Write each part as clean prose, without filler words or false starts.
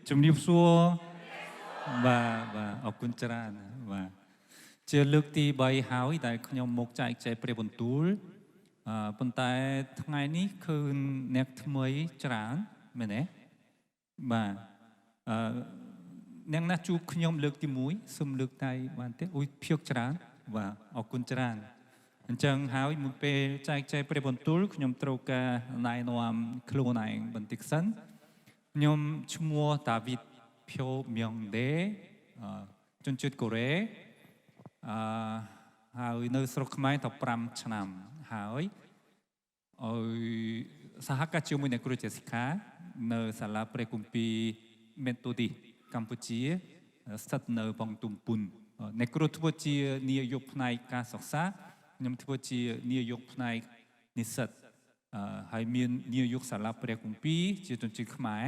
ជំរាបសួរបាទអរគុណច្រើនបាទជាលើកទី3ហើយដែលខ្ញុំមកចែកចែកព្រះបន្ទូលប៉ុន្តែថ្ងៃនេះឃើញអ្នកថ្មីច្រើនមែនទេបាទអ្នកណាជួបខ្ញុំលើកទី1សូមលើកដៃបានទេអ៊ុយភៀកច្រើនបាទអរគុណច្រើនអញ្ចឹងហើយមួយពេលចែកចែកព្រះបន្ទូលខ្ញុំត្រូវការណែនាំខ្លួនឯងបន្តិចសិនខ្ញុំឈ្មោះដាវីតភៀវមៀងដេជនជាតិកូរ៉េហើយនៅស្រុកខ្មែរ15ឆ្នាំហើយសហការជាមួយអ្នកគ្រូចេសិកានៅសាលាព្រះគម្ពីរមេតូឌីកម្ពុជាស្ថិតនៅបង់ទុំពុនអ្នកគ្រូធ្វើជានាយកផ្នែកការសិក្សាខ្ញុំធ្វើជានាយកផ្នែកនិស្សិតហើយមាននាយកសាលាព្រះគម្ពីរជាជនជាតិខ្មែរ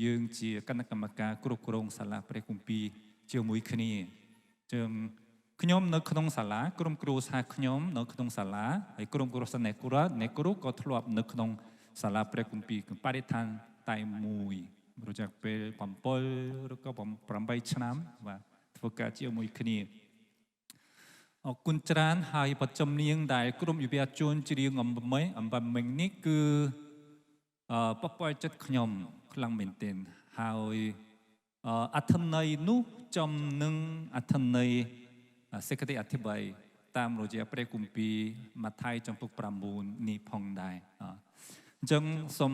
យើងជាគណៈកម្មការគ្រប់គ្រងសាលាព្រះគម្ពីរជាមួយគ្នាខ្ញុំនៅក្នុងសាលាក្រុមគ្រូសហខ្ញុំនៅក្នុងសាលាហើយក្រុមគ្រូសិស្សអ្នកគ្រូក៏ធ្លាប់នៅក្នុងសាលាព្រះគម្ពីរបរិស្ថានតែមួយរយៈពេល7ឬក៏8ឆ្នាំបាទធ្វើការជាមួយគ្នាអរគុណច្រើនហើយបទចម្រៀងដែលក្រុមយុវជនច្រៀងអំបញ្ញនេះគឺប៉ះពាល់ចិត្តខ្ញុំខ្លាំងមែនទែនហើយអត្ថន័យនោះចំនឹងអត្ថន័យសេចក្តីអធិប្បាយតាមរយៈព្រះគម្ពីរម៉ាថាយចំពុក9នេះផងដែរអញ្ចឹងសូម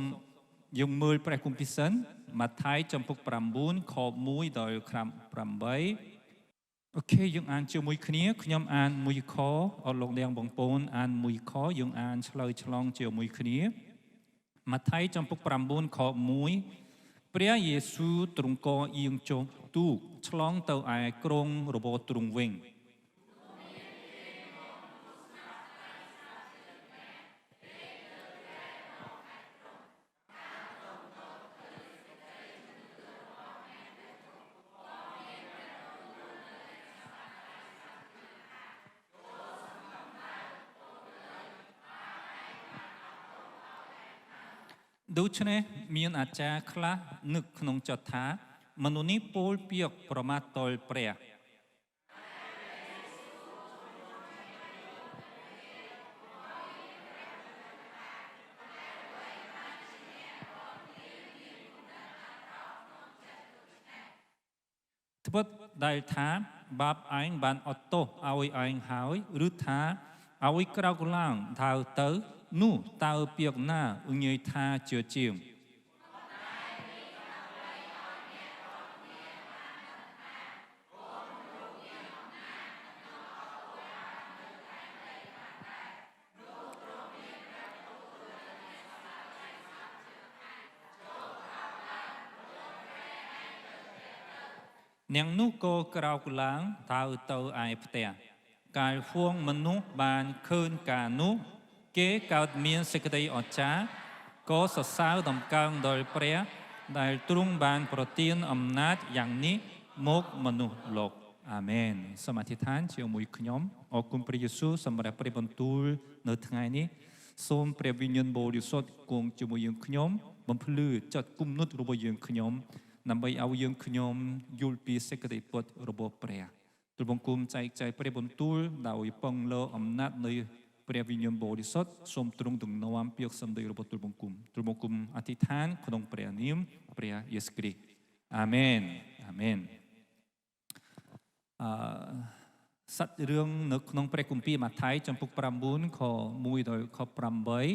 យើងមើលព្រះគម្ពីរសិនម៉ាថាយចំពុក9ខ1ដល់8អូខេយើងអានជាមួយគ្នាខ្ញុំអានមួយខអរលោកនាងបងប្អូនអានមួយខយើងអានឆ្លើយឆ្លងជាមួយគ្នាម៉ាថាយចំពុក9ខ1ព្រះយេស៊ូវទ្រង់ក៏អៀងចុះទូកឆ្លងទៅឯក្រុងរបស់ទ្រង់វិញដូច្នេះមានអាចារ្យខ្លះនឹកក្នុងចិត្តថាមនុស្សនេះពោលពាក្យប្រមាថតលព្រះត្បិតដែលថាបាបឯងបានអត់ទោសឲ្យឯងហើយឬថាឲ្យក្រោកឡើងថាទៅនោះតើពាក្យណាងាយថាជឿជាងនាងនោះក៏ក្រោកឡើងទៅឯផ្ទះកាលហ្វូងមនុស្សបានឃើញការនោះគេកើតមានសេចក្តីអស្ចារ្យក៏សរសើរដំកើងដល់ព្រះដែលទ្រង់បានប្រទានអំណាចយ៉ាងនេះមកមនុស្សលោកអាមែនសូមអធិដ្ឋានជាមួយខ្ញុំអរគុណព្រះយេស៊ូវសម្រាប់ព្រះបន្ទូលនៅថ្ងៃនេះសូមព្រះវិញ្ញាណបរិសុទ្ធគង់ជាមួយយើងខ្ញុំបំភ្លឺចិត្តគំនិតរបស់យើងខ្ញុំដើម្បីឲ្យយើងខ្ញុំយល់ពីសេចក្តីពិតរបស់ព្រះទូលបង្គំចែកចាយព្រះបន្ទូលដោយពឹងលើអំណាចនៃព្រះវិញ្ញាណបរិសុទ្ធសូមទ្រង់ទំនាំពាក្យសម្ដីរបស់ទូលបង្គំអធិដ្ឋានក្នុងព្រះនាមព្រះយេស៊ូវគ្រីស្ទអាមែនអាមែនសាច់រឿងនៅក្នុងព្រះគម្ពីរម៉ាថាយចំពុក9ខ1ដល់ខ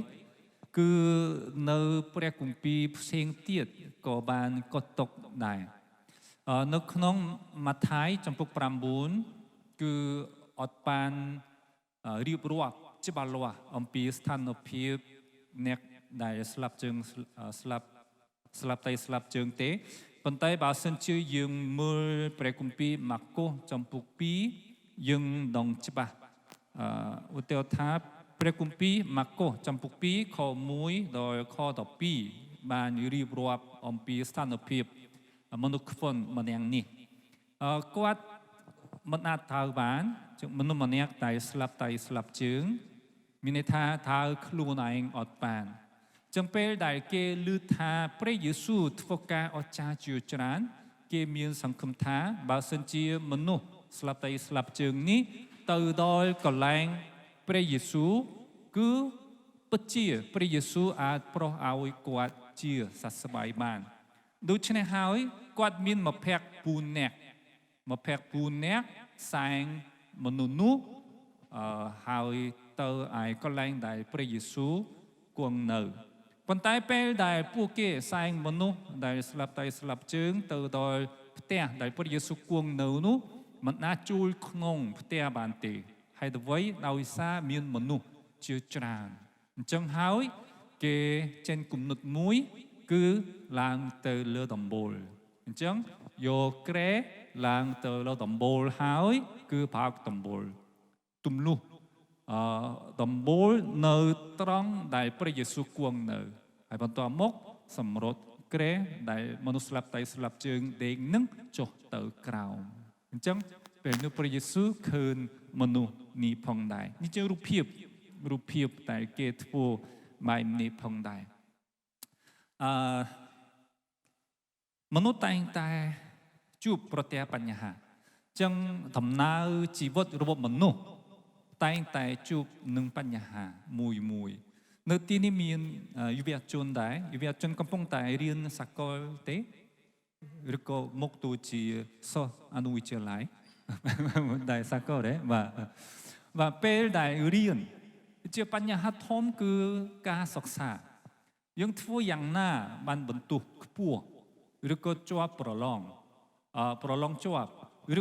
8គឺនៅព្រះគម្ពីរផ្សេងទៀតក៏បានកត់ទុកដែរនៅក្នុងម៉ាថាយចំពុក9គឺអត់បានរៀបរាប់ច្បាស់លាស់អំពីស្ថានភាពអ្នកដែលស្លាប់ជើងស្លាប់ជើងទេប៉ុន្តែបើសិនជាយើងមើលព្រះគម្ពីរម៉ាកុសចំពុក2យើងនឹងច្បាស់ឧទាហរណ៍ថាព្រះគម្ពីរម៉ាកុសចំពុក2ខ1ដល់ខ12បានរៀបរាប់អំពីស្ថានភាពមនុស្សខ្វិនម្នាក់នេះគាត់មិនអាចទៅបានមនុស្សម្នាក់តែស្លាប់ជើងមានន័យថាតើខ្លួនឯងអត់បាន ចឹងពេលដែលគេឮថាព្រះយេស៊ូវធ្វើការអស្ចារ្យជាច្រើនគេមានសង្ឃឹមថាបើសិនជាមនុស្សស្លាប់តែស្លាប់ជើងនេះទៅដល់កន្លែងព្រះយេស៊ូវគឺពិតជាព្រះយេស៊ូវអាចប្រោះឲ្យគាត់ជាសះស្បើយបានដូច្នេះហើយគាត់មានមកភ័ក្រ4នាក់សែងមនុស្សនោះហើយទៅឯកន្លែងដែលព្រះយេស៊ូវគង់នៅប៉ុន្តែពេលដែលពួកគេសែងមនុស្សដែលស្លាប់តែស្លាប់ជើងទៅដល់ផ្ទះដែលព្រះយេស៊ូវគង់នៅនោះមិនអាចជួលក្នុងផ្ទះបានទេហើយអ្វីដោយសារមានមនុស្សជាច្រើនអញ្ចឹងហើយគេចេញគំនិតមួយគឺឡើងទៅលើដំបូលអញ្ចឹងយកក្រែឡើងទៅលើដំបូលហើយគឺបើកដំបូលទំលុះដំបូលនៅត្រង់ដែលព្រះយេស៊ូវគង់នៅហើយបន្ទាប់មកសម្រុតក្រែដែលមនុស្សស្លាប់តែស្លាប់ជើងដេកនឹងចុះទៅក្រោមអញ្ចឹងពេលនោះព្រះយេស៊ូវឃើញមនុស្សនេះផងដែរនេះជារូបភាពដែលគេធ្វើបែបនេះផងដែរមនុស្សតែងតែជួបប្រទះបញ្ហាចឹងដំណើរជីវិតរបស់មនុស្សតែងតែជួបនឹងបញ្ហាមួយនៅទីនេះមានយុវជនដែរយុវជនកំពុងតែរៀនសាកលទេឬក៏មកទៅជាសិស្សអនុវិទ្យាល័យដែលសាកលទេបាទពេលដែលរៀនជាបញ្ហាធំគឺការសិក្សាយើងធ្វើយ៉ាងណាបានបន្ទុះខ្ពស់ឬក៏ជាប់ប្រឡងជាប់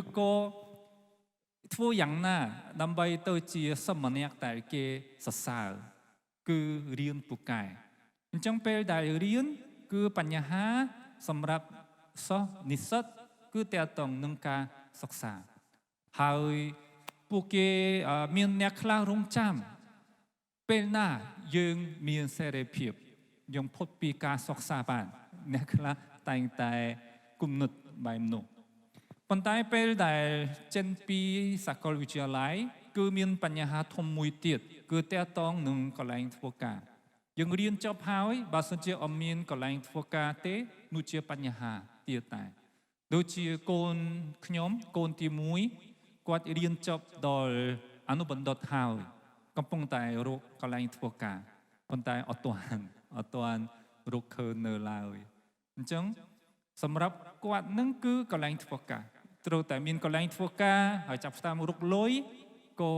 ឬក៏ធ្វើយ៉ាងណាដើម្បីទៅជាសិស្សម្នាក់ដែលគេសរសើរគឺរៀនពូកែអញ្ចឹងពេលដែលរៀនគឺបញ្ហាសម្រាប់សិស្សនិស្សិតគឺតើតងនឹងការសិក្សាហើយពួកគេមានអ្នកខ្លះរងចាំពេលណាយើងមានសេរីភាពយើងផុតពីការសិក្សាបានអ្នកខ្លះតែងតែគំនិតបែបនោះប៉ុន្តែពេលដែលចេញពីសាកលវិទ្យាល័យគឺមានបញ្ហាធំមួយទៀតគឺតើតងនឹងកន្លែងធ្វើការយើងរៀនចប់ហើយបើសិនជាអត់មានកន្លែងធ្វើការទេនោះជាបញ្ហាទៀតដែរដូចជាកូនខ្ញុំកូនទី1គាត់រៀនចប់ដល់អនុបណ្ឌិតហើយកំពុងតែរកកន្លែងធ្វើការប៉ុន្តែអត់ទាន់រកឃើញនៅឡើយអញ្ចឹងសម្រាប់គាត់នឹងគឺកន្លែងធ្វើការត្រូវតែមានកន្លែងធ្វើការហើយចាប់ផ្ដើមរកលុយក៏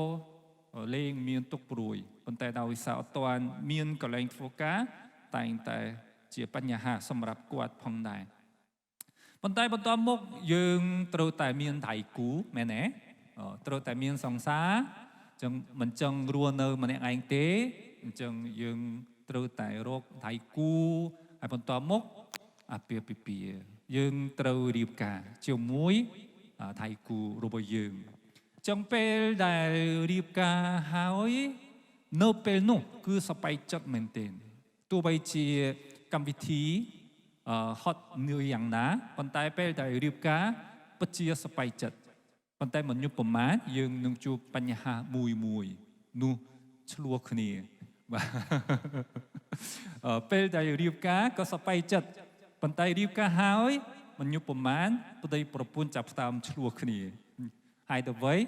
លេងមានទុកព្រួយប៉ុន្តែដោយសារអត់ទាន់មានកន្លែងធ្វើការតែងតែជាបញ្ហាសម្រាប់គាត់ផងដែរប៉ុន្តែបន្ទាប់មកយើងត្រូវតែមានដៃគូមែនទេត្រូវតែមានសង្សារអញ្ចឹងមិនចង់រស់នៅម្នាក់ឯងទេអញ្ចឹងយើងត្រូវតែរកដៃគូហើយបន្ទាប់មកអាពាហ៍ពិពាហ៍យើងត្រូវរៀបការជាមួយដៃគូរបស់យើងចឹងពេលដែលរៀបការហើយនៅពេលនោះគឺសប្បាយចិត្តមែនទែនទោះបីជាកម្មវិធីហត់នឿយយ៉ាងណាប៉ុន្តែពេលដែលរៀបការពិតជាសប្បាយចិត្តប៉ុន្តែមិនយប់ប្រមាណយើងនឹងជួបបញ្ហាមួយនោះឆ្លោះគ្នាបាទពេលដែលរៀបការក៏សប្បាយចិត្តប៉ុន្តែរៀបការហើយមិនយប់ប្រមាណប្តីប្រពន្ធចាប់ផ្ដើមឆ្លោះគ្នាហើយទៅវិញ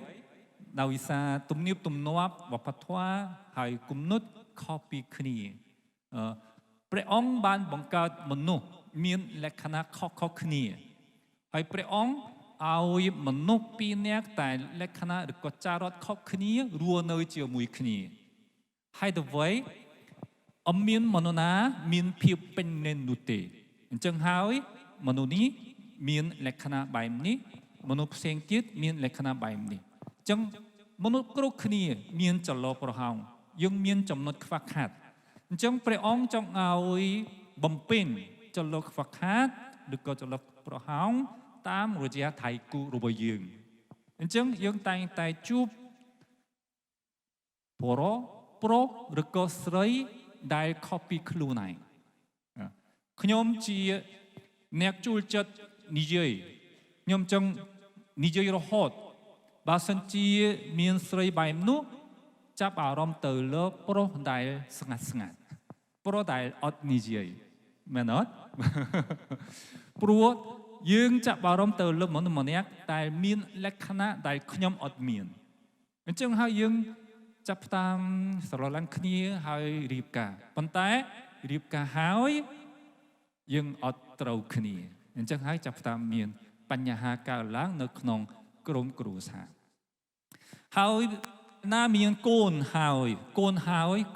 ដោយសារទំនៀមទម្លាប់វប្បធម៌ហើយគំនិតខុសពីគ្នាព្រះអង្គបានបង្កើតមនុស្សមានលក្ខណៈខុសគ្នាហើយព្រះអង្គឲ្យមនុស្សពីរនាក់តែលក្ខណៈឬក៏ចរិតខុសគ្នារស់នៅជាមួយគ្នាហើយទៅវិញអត់មានមនុស្សណាមានភាពពេញលេញនោះទេអញ្ចឹងហើយមនុស្សនេះមានលក្ខណៈបែបនេះមនុស្សផ្សេងទៀតមានលក្ខណៈបែបនេះអញ្ចឹងមនុស្សគ្រប់គ្នាមានចន្លោះប្រហោងយើងមានចំណុចខ្វះខាតអញ្ចឹងព្រះអង្គចង់ឲ្យបំពេញចន្លោះខ្វះខាតឬក៏ចន្លោះប្រហោងតាមរយៈដៃគូរបស់យើងអញ្ចឹងយើងតែងតែជួបប្រុសឬក៏ស្រីដែលខុសពីខ្លួនឯងខ្ញុំជាអ្នកជួលចិត្តនិយាយខ្ញុំចង់និយាយរហូតបើសិនជាមានស្រីបែបនោះចាប់អារម្មណ៍ទៅលើប្រុសដែលស្ងាត់ ព្រោះដែលអត់និយាយមែនអត់ ព្រោះយើងចាប់អារម្មណ៍ទៅលើមនុស្សម្នាក់ដែលមានលក្ខណៈដែលខ្ញុំអត់មានអញ្ចឹងហើយយើងចាប់តាមស្រឡាញ់គ្នាហើយរៀបការប៉ុន្តែរៀបការហើយយើងអត់ត្រូវគ្នាអញ្ចឹងហើយចាប់តាមមានបញ្ហាកើតឡើងនៅក្នុងក្រុមគ្រួសារហើយណាមានកូនហើយ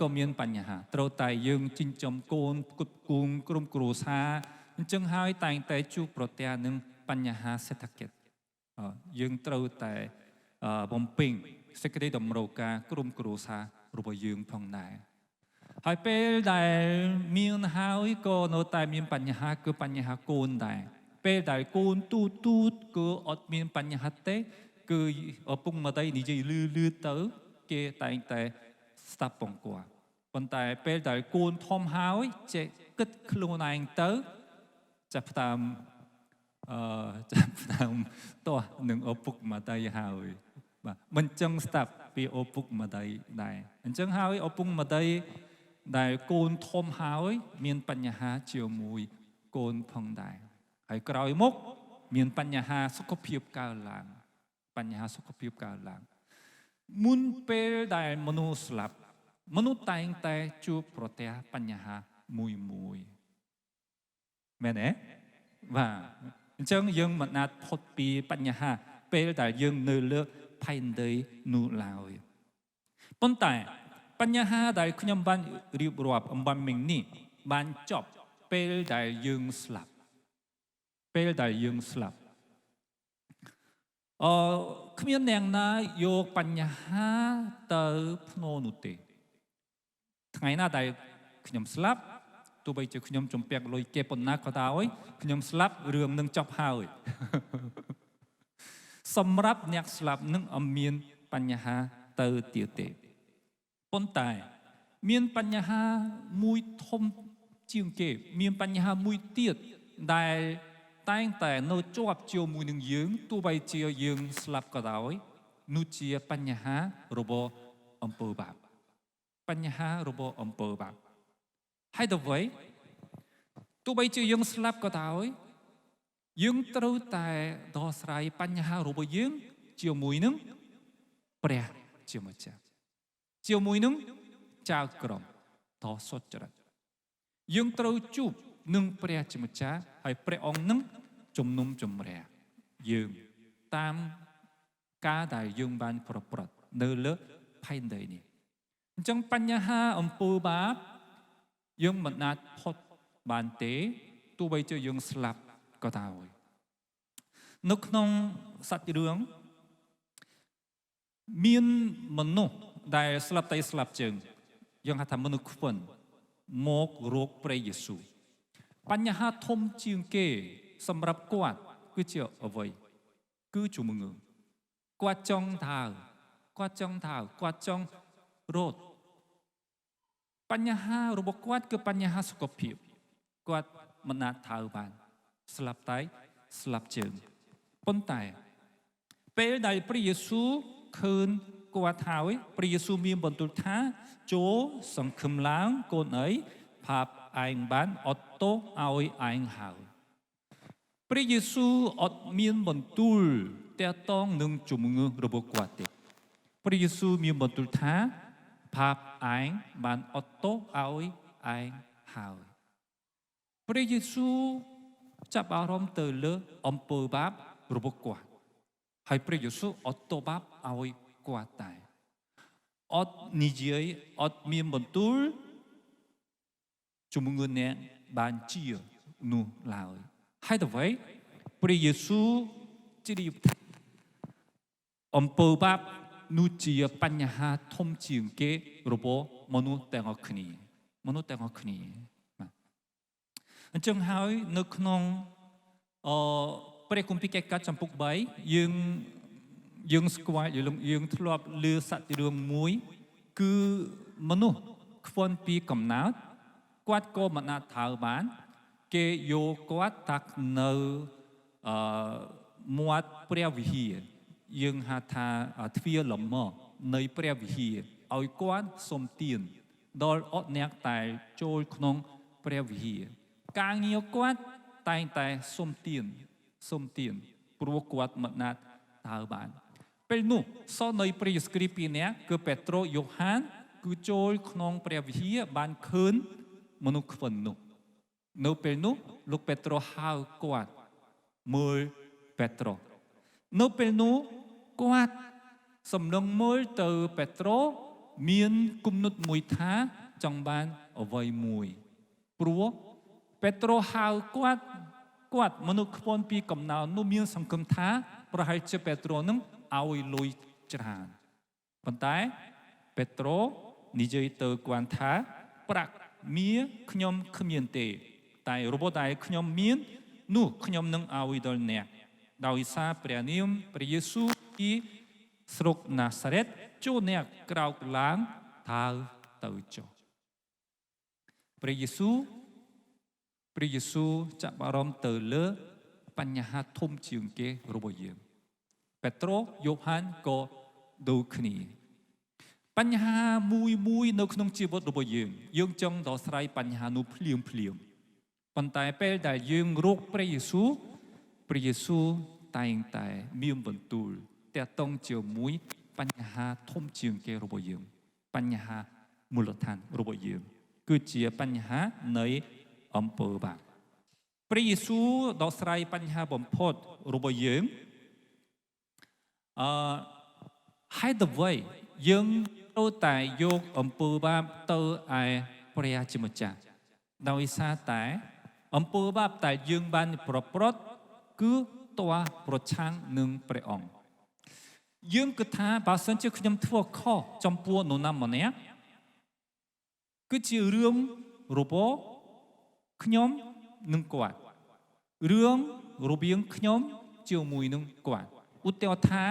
ក៏មានបញ្ហាត្រូវតែយើងចិញ្ចឹមកូនផ្គត់ផ្គង់ក្រុមគ្រួសារអញ្ចឹងហើយតែងតែជួបប្រទះនឹងបញ្ហាសេដ្ឋកិច្ចយើងត្រូវតែបំពេញសេចក្តីតម្រូវការក្រុមគ្រួសាររបស់យើងផងដែរហើយពេលដែលមានហើយក៏នៅតែមានបញ្ហាគឺបញ្ហាកូនដែរពេលដែលកូនទូតគឺអត់មានបញ្ហាទេគឺឪពុកម្ដាយនិយាយលឺទៅគេតែងតែស្ដាប់ពងគាត់ប៉ុន្តែពេលដែលកូនធំហើយចេះគិតខ្លួនឯងទៅចាប់តាមតោះនឹងឪពុកម្ដាយហើយបាទមិនចឹងស្ដាប់ពីឪពុកម្ដាយដែរអញ្ចឹងហើយឪពុកម្ដាយដែលកូនធំហើយមានបញ្ហាជាមួយកូនផងដែរហើយក្រោយមកមានបញ្ហាសុខភាពកើតឡើងមុនពេលដែលមនុស្សស្លាប់មនុស្សតែងតែជួបប្រទះបញ្ហាមួយមែនទេបាទអញ្ចឹងយើងមិនអាចផុតពីបញ្ហាពេលដែលយើងនៅលើផែនដីនោះឡើយប៉ុន្តែបញ្ហាដែលខ្ញុំបានរៀបរាប់អំបញ្ញមិញនេះបានចប់ពេលដែលយើងស្លាប់គ្មានអ្នកណាយកបញ្ហាទៅភ្នាល់នោះទេថ្ងៃណាដែលខ្ញុំស្លាប់ទោះបីជាខ្ញុំជំពាក់លុយគេប៉ុណ្ណាក៏ដោយខ្ញុំស្លាប់រឿងនឹងចប់ហើយសម្រាប់អ្នកស្លាប់នឹងអត់មានបញ្ហាទៅទៀតទេប៉ុន្តែមានបញ្ហាមួយធំជាងគេមានបញ្ហាមួយទៀតដែលតែងតែនៅជាប់ជាមួយនឹងយើងទោះបីជាយើងស្លាប់ក៏ដោយនោះជាបញ្ហារបស់អំពើបាបហើយទៅវិញទោះបីជាយើងស្លាប់ក៏ដោយយើងត្រូវតែដោះស្រាយបញ្ហារបស់យើងជាមួយនឹងព្រះជាម្ចាស់ជាមួយនឹងចៅក្រមដ៏សុចរិតយើងត្រូវជួបនឹងព្រះជាម្ចាស់ហើយព្រះអង្គនឹងជំនុំជម្រះយើងតាមការដែលយើងបានប្រព្រឹត្តនៅលើផែនដីនេះអញ្ចឹងបញ្ហាអំពើបាបយើងមិនអាចផុតបានទេទោះបីជាយើងស្លាប់ក៏ដោយនៅក្នុងសាច់រឿងមានមនុស្សដែលស្លាប់ជើងយើងហៅថាមនុស្សខ្វិនមករកព្រះយេស៊ូវបញ្ហាធំជាងគេសម្រាប់គាត់គឺជាអ្វីគឺជំងឺគាត់ចង់គាត់ចង់រត់បញ្ហារបស់គាត់គឺបញ្ហាសុខភាពគាត់មិនអាចថើបានស្លាប់ជើងប៉ុន្តែពេលដែលព្រះយេស៊ូវឃើញគាត់ហើយព្រះយេស៊ូវមានបន្ទូលថាចូលសង្ឃឹមឡើងកូនអីផាប់ឯងបានអត់ទោសឲ្យឯងហើយព្រះយេស៊ូវអត់មានបន្ទូលតាក់ទងនឹងជំងឺរបស់គាត់ទេព្រះយេស៊ូវមានបន្ទូលថាផាប់ឯងបានអត់ទោសឲ្យឯងហើយព្រះយេស៊ូវចាប់អារម្មណ៍ទៅលើអំពើបាបរបស់គាត់ហើយព្រះយេស៊ូវអត់ទោសបាបឲ្យគាត់ដែរអត់និយាយអត់មានបន្ទូលជំងឺអ្នកបានជានោះឡើយហើយទៅវិញព្រះយេស៊ូវជ្រាបអំពើបាបនោះជាបញ្ហាធំជាងគេរបស់មនុស្សទាំងអស់គ្នាអញ្ចឹងហើយនៅក្នុងព្រះគម្ពីរកេរ្តិ៍ចំពុក3យើងស្គាល់យើងធ្លាប់ឮសាច់រឿងមួយគឺមនុស្សខ្វន់ពីកំណើតគាត់ក៏មិនអាចថើបានគេយកគាត់តាក់នៅមាត់ព្រះវិហារយើងហៅថាទ្វារលំមនៃព្រះវិហារឲ្យគាត់សុំទាន ដល់អត់អ្នកតែចូលក្នុងព្រះវិហារការងារគាត់តែងតែសុំទានព្រោះគាត់មិនណាត់ដើរបានពេលនោះសនៃព្រះយេស៊ូវគ្រីស្ទពីរនាក់គឺពេត្រុសយូហានគឺចូលក្នុងព្រះវិហារបានឃើញមនុស្សខ្វិននោះនៅពេលនោះលោកពេត្រុសហៅគាត់មើលពេត្រុសនៅពេលនោះគាត់សំឡឹងមើលទៅពេត្រុសមានគំនិតមួយថាចង់បានអ្វីមួយព្រោះពេត្រុសហៅគាត់មនុស្សខ្វិនពីកំណើតនោះមានសង្ឃឹមថាប្រហែលជាពេត្រុសនឹងឲ្យលុយច្រើនប៉ុន្តែពេត្រុសនិយាយទៅគាត់ថាប្រាក់មាខ្ញុំគ្មានទេតែរបស់ដែលខ្ញុំមាននោះខ្ញុំនឹងឲ្យដល់អ្នកដោយសារព្រះនាមព្រះយេស៊ូវពីស្រុកណាសារ៉េតចូលអ្នកក្រោកឡើងដើរទៅចុះព្រះយេស៊ូវចាប់អារម្មណ៍ទៅលើបញ្ហាធំជាងគេរបស់យើងពេត្រុសយូហានក៏ដូចគ្នាបញ្ហាមួយនៅក្នុងជីវិតរបស់យើងចង់ដោះស្រាយបញ្ហានោះភ្លាមប៉ុន្តែពេលដែលយើងរកព្រះយេស៊ូវតែងតែមានបន្ទូលតាក់ទងជាមួយបញ្ហាធំជាងគេរបស់យើងបញ្ហាមូលដ្ឋានរបស់យើងគឺជាបញ្ហានៃអំពើបាបព្រះយេស៊ូវដោះស្រាយបញ្ហាបំផុតរបស់យើងហេតុអ្វីយើងត្រូវតែយកអំពើបាបទៅឯព្រះជាម្ចាស់ដោយសារតែអំពើបាបតែយើងបានប្រព្រឹត្តគឺតួប្រឆាំងនឹងព្រះអង្គយើងគិតថាបើសិនជាខ្ញុំធ្វើខុសចំពោះនរណាម្នាក់គឺជារឿងរបស់ខ្ញុំនឹងគាត់រឿងរបៀងខ្ញុំជាមួយនឹងគាត់ឧទាហរណ៍ថា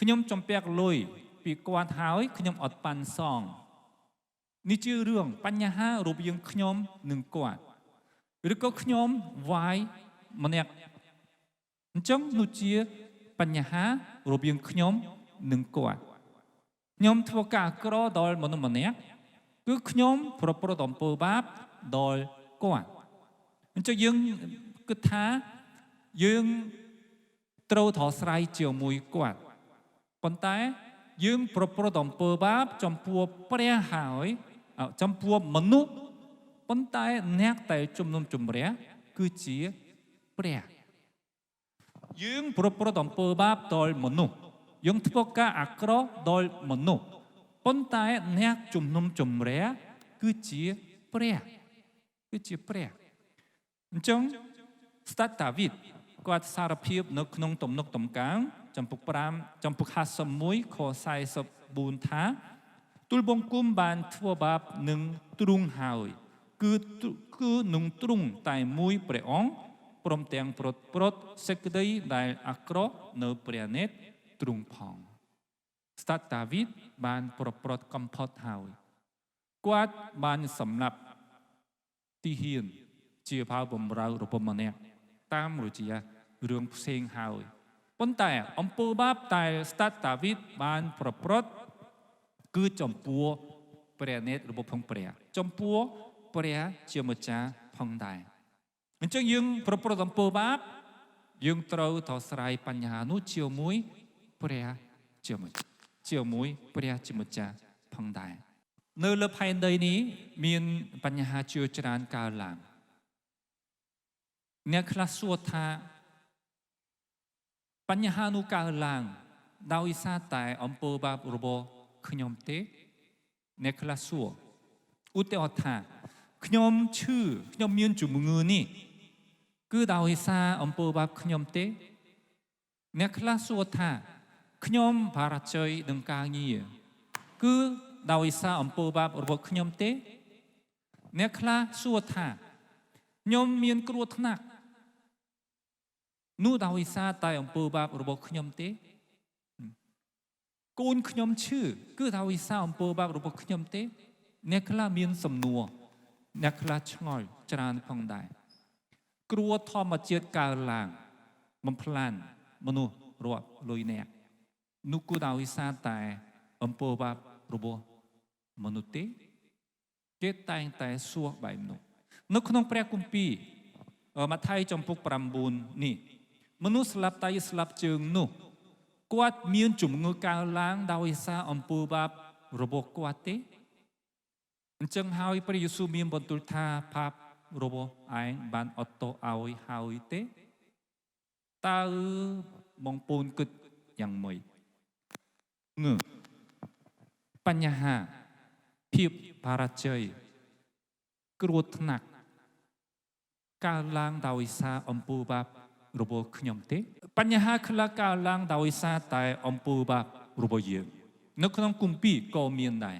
ខ្ញុំចំពាក់លុយពីគាត់ហើយខ្ញុំអត់ប៉ាន់សងនេះជារឿងបញ្ហារបៀងខ្ញុំនឹងគាត់ឬក៏ខ្ញុំវាយម្នាក់អញ្ចឹងនោះជាបញ្ហារបៀងខ្ញុំនឹងគាត់ខ្ញុំធ្វើការអាក្រក់ដល់មនុស្សម្នាក់គឺខ្ញុំប្រព្រឹត្តអំពើបាបដល់គាត់អញ្ចឹងយើងគិតថាយើងត្រូវដោះស្រាយជាមួយគាត់ប៉ុន្តែយើងប្រព្រឹត្តអំពើបាបចំពោះព្រះហើយចំពោះមនុស្សប៉ុន្តែអ្នកតែជំនុំជម្រះគឺជាព្រះយើងប្រព្រឹត្តអំពើបាបដល់មនុស្សយើងធ្វើការអាក្រក់ដល់មនុស្សប៉ុន្តែអ្នកជំនុំជម្រះគឺជាព្រះអញ្ចឹងស្ដេចដាវីតគាត់សារភាពនៅក្នុងទំនុកដំកើងចំពុក5ចំពុក51ខ44ថាទូលបង្គំបានធ្វើបាបនឹងទ្រង់ហើយគឺនឹងទ្រង់តែមួយព្រះអង្គព្រមទាំងប្រត់សេចក្តីដែលអាក្រក់នៅព្រះនេត្រទ្រង់ផងស្ដេចដាវីតបានប្រព្រឹត្តកំផុតហើយគាត់បានសម្លាប់ទីហ៊ានជាផៅបំរើរបស់ម្នាក់តាមរយៈរឿងផ្សេងហើយប៉ុន្តែអំពើបាបតែស្ដេចដាវីតបានប្រព្រឹត្តគឺចំពោះព្រះនេត្ររបស់ផងព្រះចំពោះព្រះជាម្ចាស់ផងដែរអញ្ចឹងយើងប្រព្រឹត្តអំពើបាបយើងត្រូវដោះស្រាយបញ្ហានោះជាមួយព្រះជាម្ចាស់ជាមួយព្រះជាម្ចាស់ផងដែរនៅលើផែនដីនេះមានបញ្ហាជាច្រើនកើតឡើងអ្នកខ្លះសួរថាបញ្ហានោះកើតឡើងដោយសារតែអំពើបាបរបស់ខ្ញុំទេអ្នកខ្លះសួរឧទាហរណ៍ថាខ្ញុំឈឺខ្ញុំមានជំងឺនេះគឺដោយសារអំពើបាបខ្ញុំទេអ្នកខ្លះសួរថាខ្ញុំបរាជ័យនឹងការងារគឺដោយសារអំពើបាបរបស់ខ្ញុំទេអ្នកខ្លះសួរថាខ្ញុំមានគ្រោះថ្នាក់នោះដោយសារតែអំពើបាបរបស់ខ្ញុំទេកូនខ្ញុំឈឺគឺដោយសារអំពើបាបរបស់ខ្ញុំទេអ្នកខ្លះមានសំណួរអ្នកខ្លះឆ្ងល់ច្រើនផងដែរគ្រោះធម្មជាតិកើតឡើងបំផ្លាញមនុស្សរាប់លុយនាក់នោះគឺដោយសារតែអំពើបាបរបស់មនុស្សទេ គេតែងតែសួរបែបនោះនៅក្នុងព្រះគម្ពីរម៉ាថាយចំពុក9នេះមនុស្សស្លាប់តែស្លាប់ជើងនោះគាត់មានជំងឺកើនឡើងដោយសារអំពើបាបរបស់គាត់ទេអញ្ចឹងហើយព្រះយេស៊ូវមានបន្ទូលថាបាបរបស់ឯងបានអត់ទោសឲ្យហើយទេតើបងប្អូនគិតយ៉ាងម៉េចបញ្ហាភាពបរាជ័យគ្រោះថ្នាក់កើនឡើងដោយសារអំពើបាបរបស់ខ្ញុំទេបញ្ហាខ្លះកើនឡើងដោយសារតែអំពើបាបរបស់យើងនៅក្នុងគម្ពីរក៏មានដែរ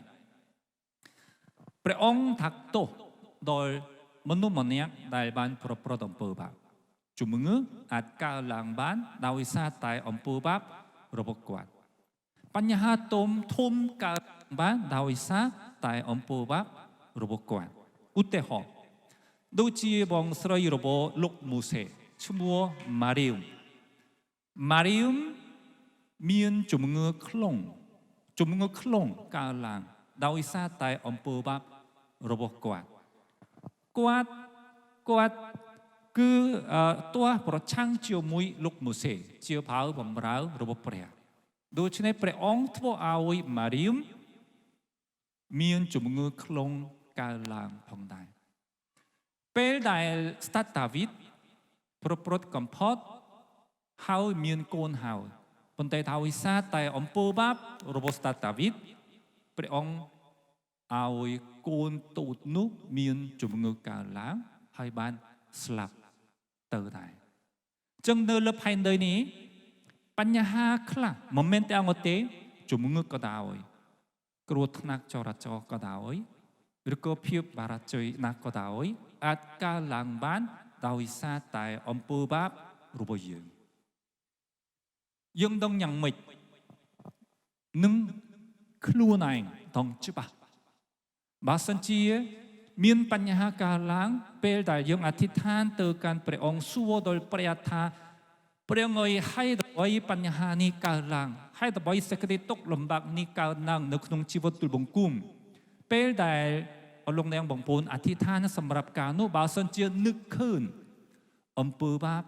ព្រះអង្គថាទោសដល់មនុស្សម្នាក់ដែលបានប្រព្រឹត្តអំពើបាបជំងឺអាចកើនឡើងបានដោយសារតែអំពើបាបរបស់គាត់បញ្ហាធំកើតបានដោយសារតែអំពើបាបរបស់គាត់ឧទាហរណ៍ដូចជាបងស្រីរបស់លោកម៉ូសេឈ្មោះម៉ារីមមានជំងឺខ្លងកើតឡើងដោយសារតែអំពើបាបរបស់គាត់គឺទាស់ប្រឆាំងជាមួយលោកម៉ូសេជាផៅបំរើរបស់ព្រះដូច្នេះព្រះអង្គធ្វើឲ្យម៉ារីមមានជំងឺខ្លងកើតឡើងផងដែរពេលដែលស្ដេចដាវីតប្រព្រឹត្តកំផុតហើយមានកូនហើយប៉ុន្តែដោយសារតែអំពើបាបរបស់ស្ដេចដាវីតព្រះអង្គឲ្យកូនទូតនោះមានជំងឺកើតឡើងហើយបានស្លាប់ទៅដែរអញ្ចឹងនៅលើផែនដីនេះបញ្ហាខ្លះមិនមែនតែអង្គទេជំងឺក៏ដោយគ្រោះថ្នាក់ចរាចរណ៍ក៏ដោយឬក៏ភាពបរាជ័យណាស់ក៏ដោយអាចកើតឡើងបានដោយសារតែអំពើបាបរបស់យើងដឹងយ៉ាងម៉េចនឹងខ្លួនឯងต้องច្បាស់បើសិនជាមានបញ្ហាកើតឡើងពេលដែលយើងអធិដ្ឋានទៅកាន់ព្រះអង្គសួរដល់ព្រះថាព្រះអង្គឲ្យហេតុអ្វីបញ្ហានេះកើតឡើងហេតុអ្វីសេចក្តីទុក្ខលំបាកនេះកើតឡើងនៅក្នុងជីវិតទូលបង្គំពេលដែលអលោកអ្នកបងប្អូនអធិដ្ឋានសម្រាប់ការនោះបើសិនជានឹកឃើញអំពើបាប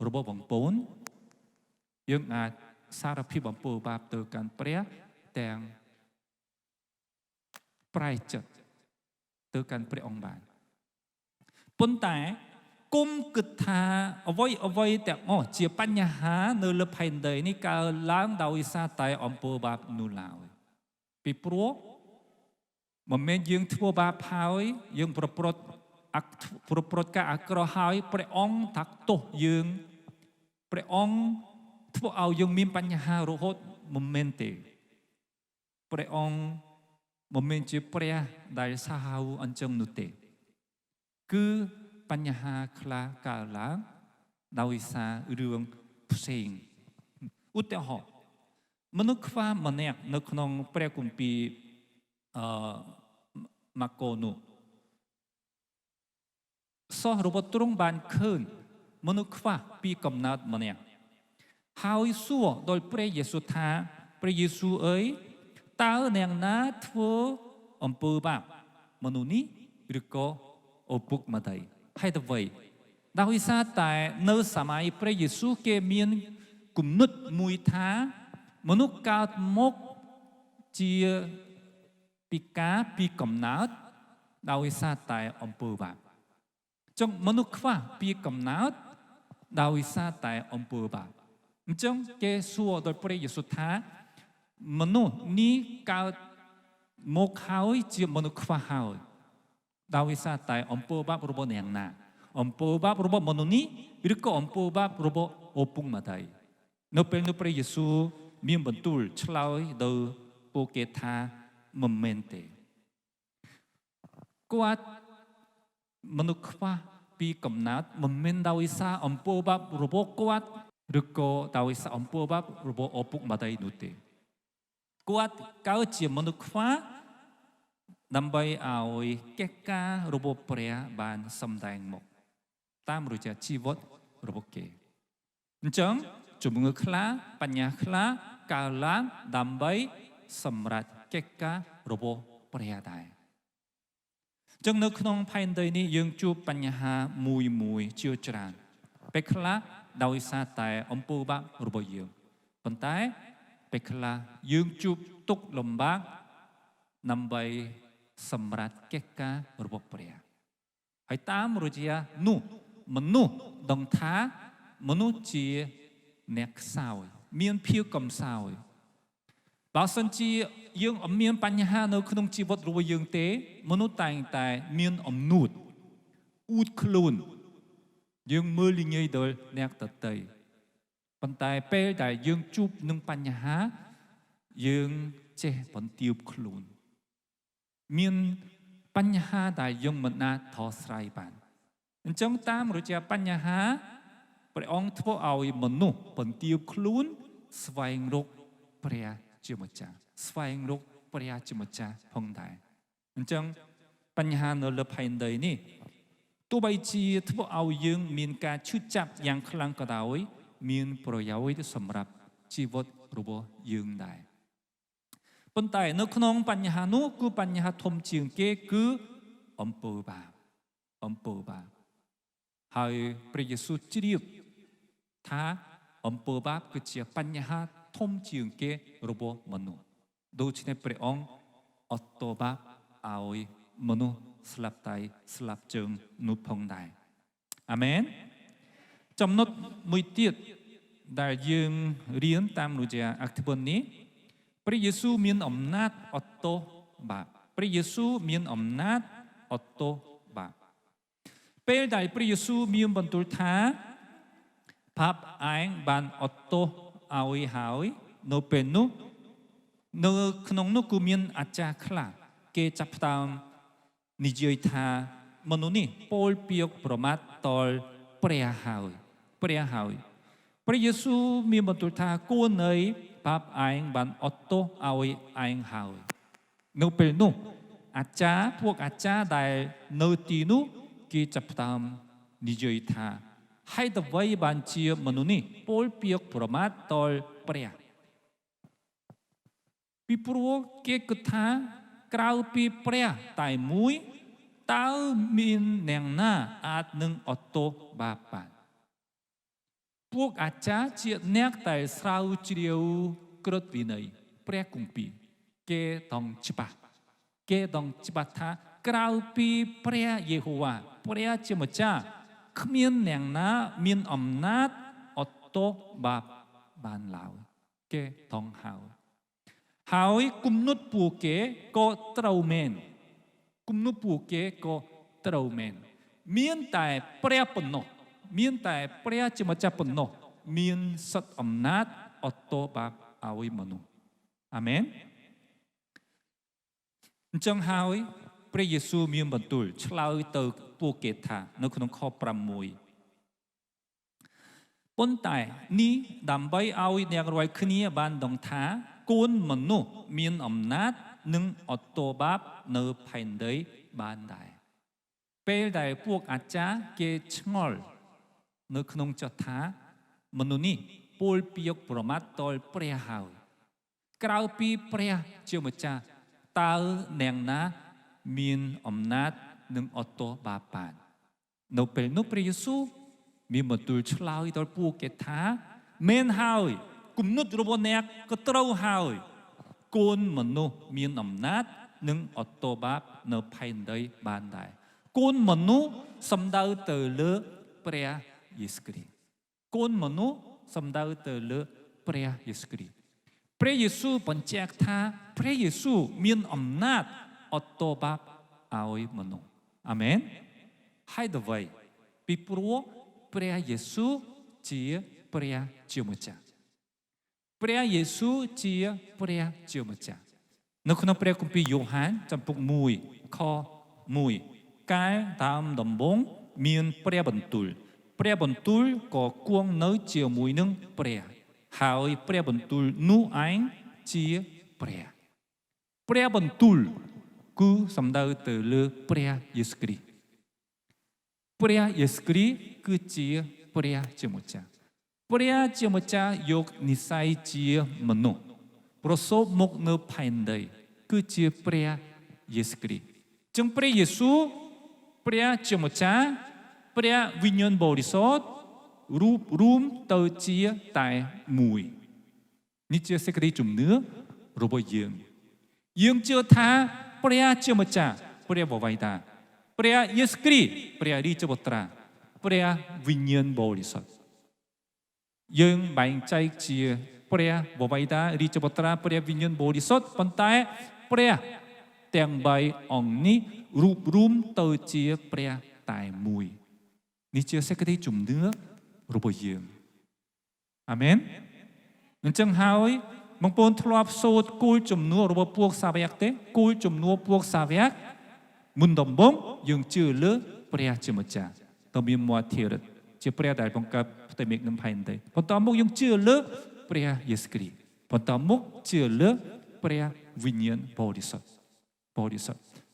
របស់បងប្អូនយើងអាចសារភាពអំពើបាបទៅកាន់ព្រះទាំងប្រែចិត្តទៅកាន់ព្រះអង្គបានប៉ុន្តែគុំគិតថាអ្វីទាំងអស់ជាបញ្ហានៅលើផែនដីនេះកើតឡើងដោយសារតែអំពើបាបនោះឡើយពីព្រោះមិនមែនយើងធ្វើបាបហើយយើងប្រព្រឹត្តការអាក្រក់ហើយព្រះអង្គថាទោសយើងព្រះអង្គធ្វើឲ្យយើងមានបញ្ហារហូតមិនមែនទេព្រះអង្គមិនមែនជាព្រះដែលសាហាវអញ្ចឹងនោះទេគឺបញ្ហាខ្លះកើតឡើងដោយសាររឿងផ្សេងឧទាហរណ៍មនុស្សខ្វះម្នាក់នៅក្នុងព្រះគម្ពីរម៉ាកូនោះសោះរបស់ទ្រង់បានឃើញមនុស្សខ្វះពីកំណើតម្នាក់ហើយសួរដល់ព្រះយេស៊ូវថាព្រះយេស៊ូវអើយតើអ្នកណាធ្វើអំពើបាបមនុស្សនេះឬក៏ឪពុកម្ដាយហេតុអ្វីដោយសារតែនៅសម័យព្រះយេស៊ូវគេមានគំនិតមួយថាមនុស្សកើតមកជាពិការពីកំណើតដោយសារតែអំពើបាបចឹងមនុស្សខ្វះពីកំណើតដោយសារតែអំពើបាបអញ្ចឹងគេសួរដល់ព្រះយេស៊ូវថាមនុស្សនេះកើតមកហើយជាមនុស្សខ្វះហើយដោយសារតែអំពើបាបរបស់អ្នកណាអំពើបាបរបស់មនុស្សនេះឬក៏អំពើបាបរបស់ឪពុកម្ដាយនៅពេលនោះព្រះយេស៊ូវមានបន្ទូលឆ្លើយដល់ពួកគេថាមិនមែនទេគាត់មនុស្សខ្វះពីកំណើតមិនមែនដោយសារអំពើបាបរបស់គាត់ឬក៏ដោយសារអំពើបាបរបស់ឪពុកម្ដាយនោះទេគាត់កើតជាមនុស្សខ្វះដើម្បីឲ្យកិច្ចការរបស់ព្រះបានសម្ដែងមកតាមរយៈជីវិតរបស់គេអញ្ចឹងជំងឺខ្លះបញ្ហាខ្លះកើតឡើងដើម្បីសម្រាប់កិច្ចការរបស់ព្រះដែរ ចឹងនៅក្នុងផែនដីនេះយើងជួបបញ្ហាមួយជាច្រើនពេលខ្លះដោយសារតែអំពើបាបរបស់យើងប៉ុន្តែពេលខ្លះយើងជួបទុក្ខលំបាកដើម្បីសម្រាប់កិច្ចការរបស់ព្រះហើយតាមរយៈនោះមនុស្សដឹងថាមនុស្សជាអ្នកខ្សោយមានភាពកំសោយបើសិនជាយើងអត់មានបញ្ហានៅក្នុងជីវិតរបស់យើងទេមនុស្សតែងតែមានអំនួតអួតខ្លួនយើងមើលល្ងាយដល់អ្នកដទៃប៉ុន្តែពេលដែលយើងជួបនឹងបញ្ហាយើងចេះបន្ទាបខ្លួនមានបញ្ហាដែលយើងមិនអាចដោះស្រាយបានអញ្ចឹងតាមរយៈបញ្ហាព្រះអង្គធ្វើឲ្យមនុស្សបន្ទាបខ្លួនស្វែងរកព្រះជាម្ចាស់ស្វែងរកព្រះជាម្ចាស់ផងដែរអញ្ចឹងបញ្ហានៅលើផែនដីនេះទោះបីជាធ្វើឲ្យយើងមានការឈឺចាប់យ៉ាងខ្លាំងក៏ដោយមានប្រយោជន៍សម្រាប់ជីវិតរបស់យើងដែរប៉ុន្តែនៅក្នុងបញ្ហានោះគឺបញ្ហាធំជាងគេគឺអំពើបាបហើយព្រះយេស៊ូវជ្រាបថាអំពើបាបគឺជាបញ្ហាធំជាងគេរបស់មនុស្សដូច្នេះព្រះអង្គអត់ទោសបាបឲ្យមនុស្សស្លាប់ដៃស្លាប់ជើងនោះផងដែរអាមែនចំណុចមួយទៀតដែលយើងរៀនតាមរយៈអត្ថបទនេះព្រះយេស៊ូវមានអំណាចអត់ទោសបាបព្រះយេស៊ូវមានអំណាចអត់ទោសបាបពេលដែលព្រះយេស៊ូវមានបន្ទូលថាបាបឯងបានអត់ទោសឲ្យហើយនៅពេលនោះនៅក្នុងនោះគឺមានអាចារ្យខ្លះគេចាប់ផ្ដើមនិយាយថាមនុស្សនេះពោលពាក្យប្រមាថតលព្រះហើយព្រះយេស៊ូវមានបន្ទូលថាគួរនៃបាបឯងបានអត់ទោសឲ្យឯងហើយនៅពេលនោះពួកអាចារ្យដែលនៅទីនោះគេចាប់ផ្ដើមនិយាយថាហើយអ្វីបានជាមនុស្សនេះពោលពាក្យប្រមាថតលព្រះពីព្រោះគេគិតថាក្រៅពីព្រះតែមួយតើមានអ្នកណាអាចនឹងអត់ទោសបាបបានពួកអាចារ្យជាអ្នកដែលស្រាវជ្រាវក្រឹតវិន័យព្រះគម្ពីរគេต้องច្បាស់ថាក្រៅពីព្រះយេហូវ៉ាព្រះជាម្ចាស់គ្មានអ្នកណាមានអំណាចអត់ទោសបាបបានឡើយគេต้องហើយគំនុតពួកគេក៏ត្រូវមែនមានតែព្រះប៉ុណ្ណោះមានតែព្រះជាម្ចាស់ប៉ុណ្ណោះមានសិទ្ធិអំណាចអត់ទោសបាបឲ្យមនុស្សអាមែនអញ្ចឹងហើយព្រះយេស៊ូវមានបន្ទូលឆ្លើយទៅពួកគេថានៅក្នុងខ6ប៉ុន្តែនេះដើម្បីឲ្យអ្នករាល់គ្នាបានដឹងថាកូនមនុស្សមានអំណាចនិងអត់ទោសបាបនៅផែនដីបានដែរពេលដែលពួកអាចារ្យគេឆ្ងល់នៅក្នុងចត់ថាមនុស្សនេះពោលពាក្យប្រមាថតលព្រះហើយក្រៅពីព្រះជាម្ចាស់តើអ្នកណាមានអំណាចនិងអត់ទោសបាបបាននៅពេលនោះព្រះយេស៊ូវមានបន្ទូលឆ្លើយដល់ពួកគេថាមែនហើយគំនុតរបស់អ្នកក៏ត្រូវហើយកូនមនុស្សមានអំណាចនិងអត់ទោសបាបនៅផែនដីបានដែរកូនមនុស្សសំដៅទៅលើព្រះយេស៊ូវគ្រីស្ទកូនមនុស្សសំដៅទៅលើព្រះយេស៊ូវគ្រីស្ទព្រះយេស៊ូវបញ្ជាក់ថាព្រះយេស៊ូវមានអំណាចអត់ទោសបាបឲ្យមនុស្សអាមែនហើយអ្វីពីព្រោះព្រះយេស៊ូវជាព្រះជាម្ចាស់ព្រះយេស៊ូវជាព្រះជាម្ចាស់នៅក្នុងព្រះគម្ពីរយ៉ូហានចំពុក1ខ1កាលតាមដំបូងមានព្រះបន្ទូលក៏គង់នៅជាមួយនឹងព្រះហើយព្រះបន្ទូលនោះឯងជាព្រះបន្ទូលគឺសំដៅទៅលើព្រះយេស៊ូវគ្រីស្ទព្រះយេស៊ូវគ្រីស្ទគឺជាព្រះជាម្ចាស់ព្រះជាម្ចាស់យកនិស្ស័យជាមនុស្សប្រសូតមកនៅផែនដីគឺជាព្រះយេស៊ូវគ្រីស្ទ ចឹងព្រះយេស៊ូវព្រះជាម្ចាស់ព្រះវិញ្ញាណបរិសុទ្ធរូបរួមទៅជាតែមួយនេះជាសេចក្តីជំនឿរបស់យើងជឿថាព្រះជាម្ចាស់ព្រះបវៃតាព្រះយេស៊ូវគ្រីស្ទព្រះរាជបុត្រាព្រះវិញ្ញាណបរិសុទ្ធយើងបែងចែកជាព្រះបវៃតារាជបុត្រាព្រះវិញ្ញាណបរិសុទ្ធប៉ុន្តែព្រះទាំង3អង្គនេះរូបរួមទៅជាព្រះតែមួយនេះជាសេចក្តីជំនឿរបស់យើងអាមែនអញ្ចឹងហើយបងប្អូនធ្លាប់សូត្រគោលជំនឿរបស់ពួកសាវកទេគោលជំនឿពួកសាវកមុនដំបូងយើងជឿលើព្រះជាម្ចាស់តើមានមាត់ធិរិតជាព្រះដែលបង្កើតផ្ទៃមេឃនិងផែនដីបន្តមកយើងជឿលើព្រះយេស៊ូវគ្រីស្ទបន្តមកជឿលើព្រះវិញ្ញាណបរិសុទ្ធ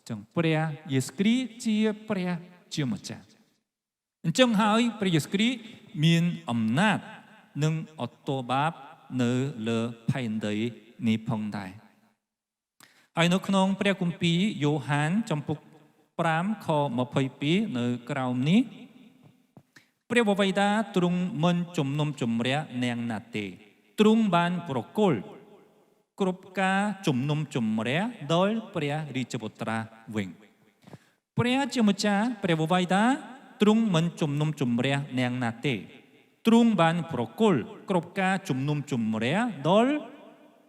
ចឹងព្រះយេស៊ូវគ្រីស្ទជាព្រះជាម្ចាស់អញ្ចឹងហើយព្រះយេស៊ូវគ្រីស្ទមានអំណាចនិងអត្តបាបនៅលើផែនដីនេះផងដែរហើយនៅក្នុងព្រះគម្ពីរយ៉ូហានចំពុក5ខ22នៅក្រោមនេះព្រះបវៃតាទ្រង់មិនជំនុំជម្រះនាងណាទេទ្រង់បានប្រគល់គ្រប់ការជំនុំជម្រះដល់ព្រះរាជបុត្រាវិញព្រះជាម្ចាស់ព្រះបវៃតាទ្រង់មិនជំនុំជម្រះនាងណាទេទ្រង់បានប្រគល់គ្រប់ការជំនុំជម្រះដល់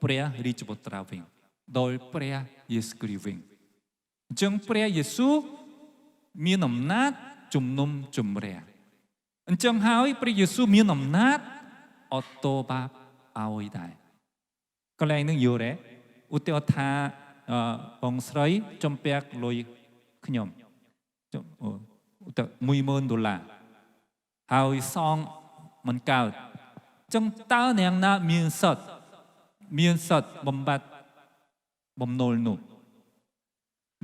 ព្រះរាជបុត្រាវិញដល់ព្រះយេស៊ូវគ្រីស្ទវិញអញ្ចឹងព្រះយេស៊ូវមានអំណាចជំនុំជម្រះអញ្ចឹងហើយព្រះយេស៊ូវមានអំណាចអត់ទោបាបឲ្យដែរកន្លែងនឹងយល់ទេឧទាហរណ៍ថាបងស្រីចំពាក់លុយខ្ញុំឧទាហរណ៍$10000ហើយសងមិនកើតចឹងតើអ្នកណាមានសិទ្ធបំបត្តិបំណុលនោះ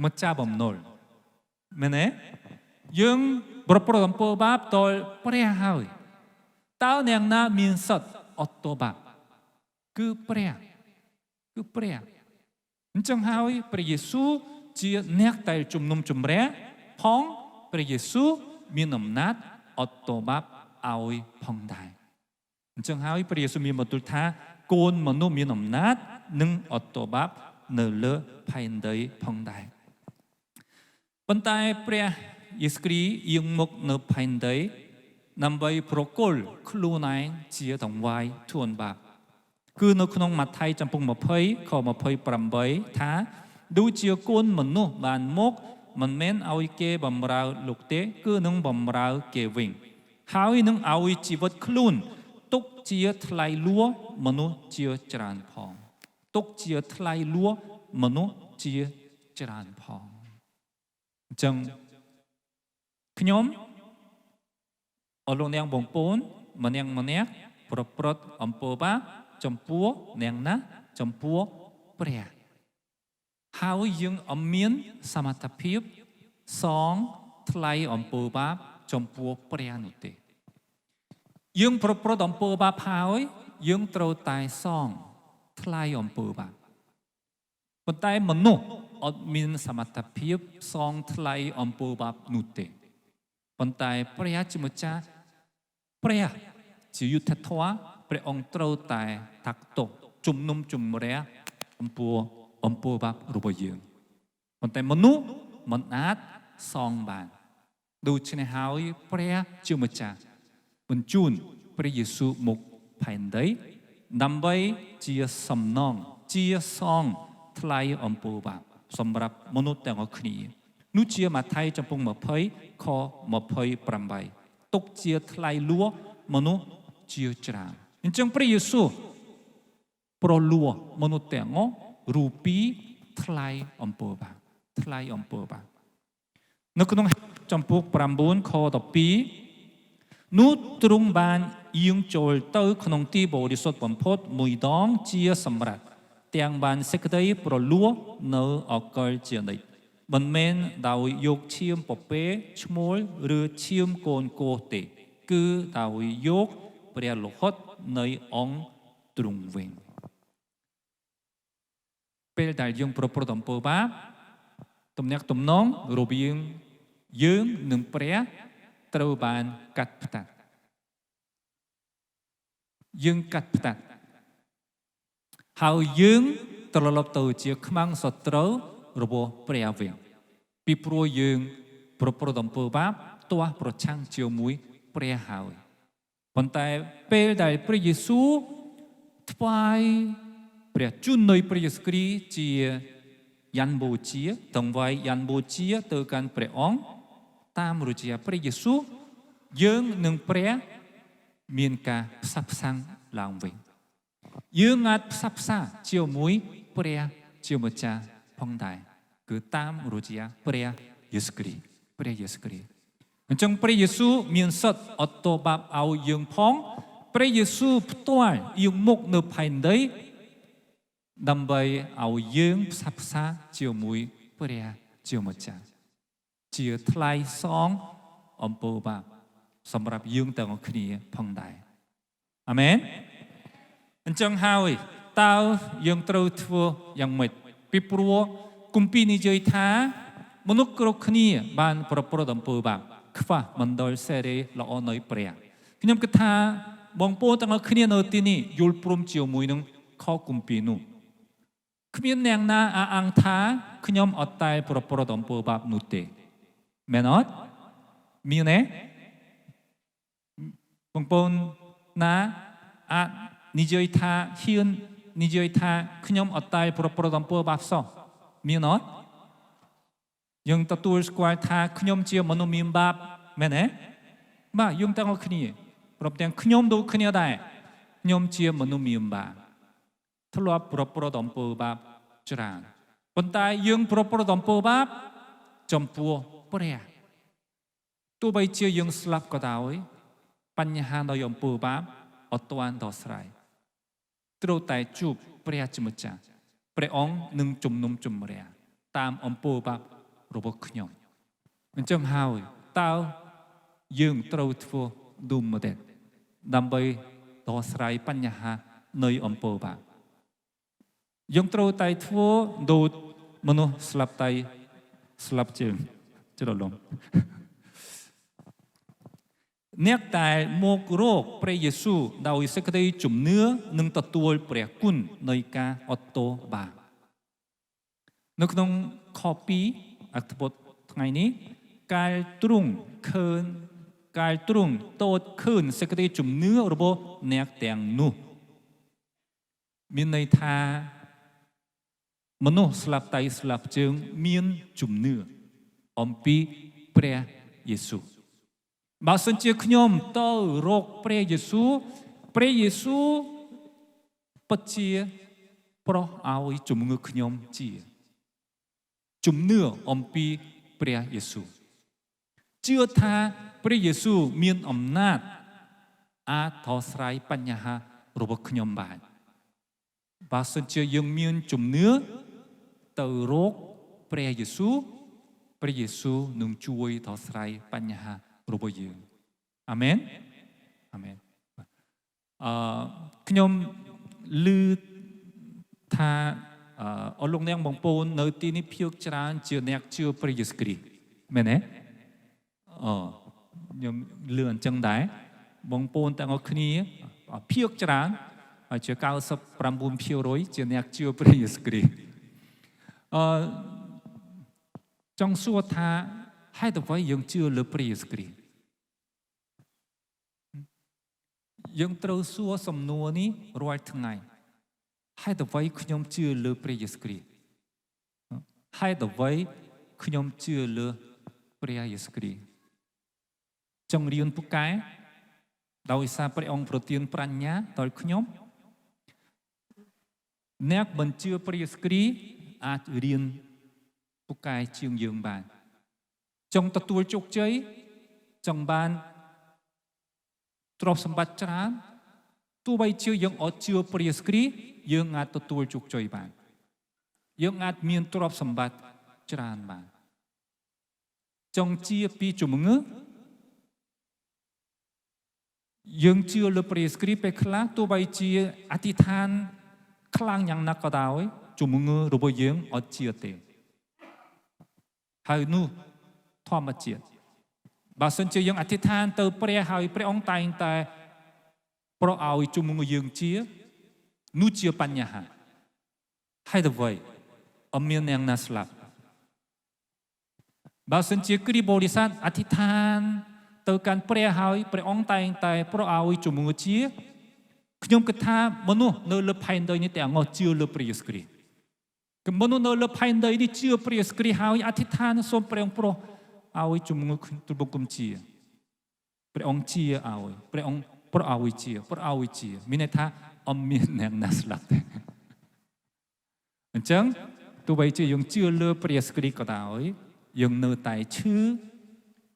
ម្ចាស់បំណុលមែនទេយើងប្រព្រឹត្តអំពើបាបដល់ព្រះហើយតើអ្នកណាមានសិទ្ធអត់ទោសបាបគឺព្រះអញ្ចឹងហើយព្រះយេស៊ូវជាអ្នកដែលជំនុំជម្រះផងព្រះយេស៊ូវមានអំណាចអត់ទោសបាបឲ្យផងដែរអញ្ចឹងហើយព្រះយេស៊ូវមានបន្ទូលថាកូនមនុស្សមានអំណាចនិងអត់ទោសបាបនៅលើផែនដីផងដែរប៉ុន្តែព្រះយេស៊ូវគ្រីស្ទយាងមកនៅផែនដីដើម្បីប្រគល់ខ្លួនឯងជាដង្វាយទួនបាបគឺនៅក្នុងម៉ាថាយចំពុក20ខ28ថាដូចជាកូនមនុស្សបានមកមិនមែនឲ្យគេបំរើលោកទេគឺនឹងបំរើគេវិញហើយនឹងឲ្យជីវិតខ្លួនទុកជាថ្លៃលួមនុស្សជាច្រើនផងទុកជាថ្លៃលួមនុស្សជាច្រើនផងអញ្ចឹងខ្ញុំអរលោកនាងបងប្អូនម្នាក់ប្រព្រឹត្តអំពើបាបចំពោះនាងណាចំពោះព្រះហើយយើងអត់មានសមត្ថភាពសងថ្លៃអំពើបាបចំពោះព្រះនោះទេយើងប្រព្រឹត្តអំពើបាបហើយយើងត្រូវតែសងថ្លៃអំពើបាបប៉ុន្តែមនុស្សអត់មានសមត្ថភាពសងថ្លៃអំពើបាបនោះទេប៉ុន្តែព្រះជាម្ចាស់ព្រះជាយុត្តិធម៌ព្រះអង្គត្រូវតែតាក់ទោសជំនុំជម្រះអំពើបាបរបស់យើងប៉ុន្តែមនុស្សមិនអាចសងបានដូច្នេះហើយព្រះជាម្ចាស់បញ្ជូនព្រះយេស៊ូវមកផែនដីដើម្បីជាសំណងជាសងថ្លៃអំពើបាបសម្រាប់មនុស្សទាំងអស់គ្នានោះជាម៉ាថាយចំពុក20ខ28ទុកជាថ្លៃលួមនុស្សជាច្រើនអញ្ចឹងព្រះយេស៊ូវប្រលួមនុស្សទាំងអស់រូពីថ្លៃអំពើបាបនៅក្នុងចំពុក9ខ12នោះទ្រង់បានយាងចូលទៅក្នុងទីបរិសុទ្ធបំផុតមួយដងជាសម្រាប់ទាំងបានសេចក្តីប្រលួនៅអកលជានិច្ចមិនមែនដោយយកឈាមពពែឈ្មោលឬឈាមកូនគោទេគឺដោយយកព្រះលោហិតនៃអង្គទ្រង់វិញពេលដែលយើងប្រព្រឹត្តអំពើបាប ទំនាក់ទំនងរវាងយើងនិងព្រះត្រូវបានកាត់ផ្តាច់យើងកាត់ផ្តាច់ហើយយើងត្រឡប់ទៅជាខ្មាំងសត្រូវរបស់ព្រះវិញពីព្រោះយើងប្រព្រឹត្តអំពើបាបទាស់ប្រឆាំងជាមួយព្រះហើយប៉ុន្តែពេលដែលព្រះយេស៊ូវថ្វាយព្រះជន្មនៃព្រះយេស៊ូវគ្រីស្ទជាយ៉ាន់បូជាតង្វាយយ៉ាន់បូជាទៅកាន់ព្រះអង្គតាមរយៈព្រះយេស៊ូវយើងនឹងព្រះមានការផ្សះផ្សាំងឡើងវិញយើងអាចផ្សះផ្សាជាមួយព្រះជាម្ចាស់ផងដែរគឺតាមរយៈព្រះយេស៊ូវគ្រីស្ទព្រះយេស៊ូវគ្រីស្ទអញ្ចឹងព្រះយេស៊ូវមានសិទ្ធិអត់ទោសបាបឲ្យយើងផងព្រះយេស៊ូវផ្ទាល់យើងមុខនៅផែនដីដើម្បីឲ្យយើងផ្សះផ្សាជាមួយព្រះជាម្ចាស់ជាថ្លៃសងអំពើបាបសម្រាប់យើងទាំងអស់គ្នាផងដែរអាមែនអញ្ចឹងហើយតើយើងត្រូវធ្វើយ៉ាងម៉េចពីព្រោះគម្ពីរនិយាយថាមនុស្សគ្រប់គ្នាបានប្រព្រឹត្តអំពើបាបខ្វះមណ្ឌលសេរីល្អនៃព្រះខ្ញុំគិតថាបងប្អូនទាំងអស់គ្នានៅទីនេះយល់ព្រមជាមួយនឹងខគម្ពីរនោះគ្មានអ្នកណាអះអាងថាខ្ញុំអត់តែប្រព្រឹត្តអំពើបាបនោះទេមែនអត់មានទេបងប្អូនណាអាចនិយាយថាហ៊ាននិយាយថាខ្ញុំអត់តែប្រព្រឹត្តអំពើបាបសោះមានអត់យើងទទួលស្គាល់ថាខ្ញុំជាមនុស្សមានបាបមែនទេបាទយើងទាំងអស់គ្នាព្រមទាំងខ្ញុំដូចគ្នាដែរខ្ញុំជាមនុស្សមានបាបធ្លាប់ប្រព្រឹត្តអំពើបាបច្រើនប៉ុន្តែយើងប្រព្រឹត្តអំពើបាបចំពោះព្រះទោះបីជាយើងស្លាប់ក៏ដោយបញ្ហានៃអំពើបាបអត់ទាន់ដោះស្រាយត្រូវតែជួបព្រះជាម្ចាស់ព្រះអង្គនឹងជំនុំជម្រះតាមអំពើបាបរបស់ខ្ញុំអញ្ចឹងហើយតើយើងត្រូវធ្វើដូចម្តេចដើម្បីដោះស្រាយបញ្ហានៃអំពើបាបយើងត្រូវតែធ្វើដូចមនុស្សស្លាប់តែស្លាប់ជើងច្រឡំអ្នកដែលមករកព្រះយេស៊ូវដោយសេចក្តីជំនឿនឹងទទួលព្រះគុណនៃការអត់ទោសបាបនៅក្នុងខ2អត្ថបទថ្ងៃនេះកាលទ្រង់ឃើញកាលទ្រង់តូចឃើញសេចក្តីជំនឿរបស់អ្នកទាំងនោះមានន័យថាមនុស្សស្លាប់តែស្លាប់ជើងមានជំនឿអំពីព្រះយេស៊ូវបើសិនជាខ្ញុំទៅរកព្រះយេស៊ូវព្រះយេស៊ូវពិតជាប្រោះឲ្យជំនឿខ្ញុំជាជំនឿអំពីព្រះយេស៊ូវជឿថាព្រះយេស៊ូវមានអំណាចអាចដោះស្រាយបញ្ហារបស់ខ្ញុំបានបើសិនជាយើងមានជំនឿទៅរកព្រះយេស៊ូវព្រះយេស៊ូវនឹងជួយដោះស្រាយបញ្ហារបស់យើងអាមែនអាមែនខ្ញុំឮថាអស់លោកអ្នកបងប្អូននៅទីនេះភាគច្រើនជាអ្នកជឿព្រះយេស៊ូវគ្រីស្ទមែនទេខ្ញុំឮអញ្ចឹងដែរបងប្អូនទាំងអស់គ្នាភាគច្រើនជា 99% ជាអ្នកជឿព្រះយេស៊ូវគ្រីស្ទចង់សួរថាហេតុអ្វីយើងជឿលើព្រះយេស៊ូវគ្រីស្ទយើងត្រូវសួរសំណួរនេះរាល់ថ្ងៃហេតុអ្វីខ្ញុំជឿលើព្រះយេស៊ូវគ្រីស្ទហេតុអ្វីខ្ញុំជឿលើព្រះយេស៊ូវគ្រីស្ទចង់រៀនពូកែដោយសារព្រះអង្គប្រទានប្រាជ្ញាដល់ខ្ញុំអ្នកមិនជឿព្រះយេស៊ូវគ្រីស្ទអាចរៀនពូកែជាងយើងបានចង់ទទួលជោគជ័យចង់បានទ្រព្យសម្បត្តិច្រើនទោះបីជាយើងអត់ជឿព្រះយេស៊ូវគ្រីស្ទយើងអាចទទួលជោគជ័យបានយើងអាចមានទ្រព្យសម្បត្តិច្រើនបានចង់ជាពីជំងឺយើងជឿលើព្រះយេស៊ូវគ្រីស្ទពេលខ្លះទោះបីជាអធិដ្ឋានខ្លាំងយ៉ាងណាក៏ដោយជំងឺរបស់យើងអត់ជឿទេ ហើយនោះធម្មជាតិបើសិនជាយើងអធិដ្ឋានទៅព្រះហើយព្រះអង្គតែងតែប្រោឲ្យជំងឺយើងជានោះជាបញ្ហាហើយទៅវិញអត់មានអ្នកណាស្លាប់បើសិនជាគ្រីបរិស័ទអធិដ្ឋានទៅកាន់ព្រះហើយព្រះអង្គតែងតែប្រោឲ្យជំងឺជាខ្ញុំគិតថាមនុស្សនៅលើផែនដីនេះទាំងអស់ជឿលើព្រះយេស៊ូវគ្រីស្ទគឺមនុស្សនៅលើផែនដីនេះជឿព្រះយេស៊ូវគ្រីស្ទហើយអធិដ្ឋានសូមព្រះអង្គប្រោឲ្យជំងឺទូលបង្គំជាព្រះអង្គជាឲ្យព្រះអង្គប្រោឲ្យជាមានន័យថាអត់មានអ្នកណាស្លាប់ទេអញ្ចឹងទោះបីជាយើងជឿលើព្រះយេស៊ូវគ្រីស្ទក៏ដោយយើងនៅតែឈឺ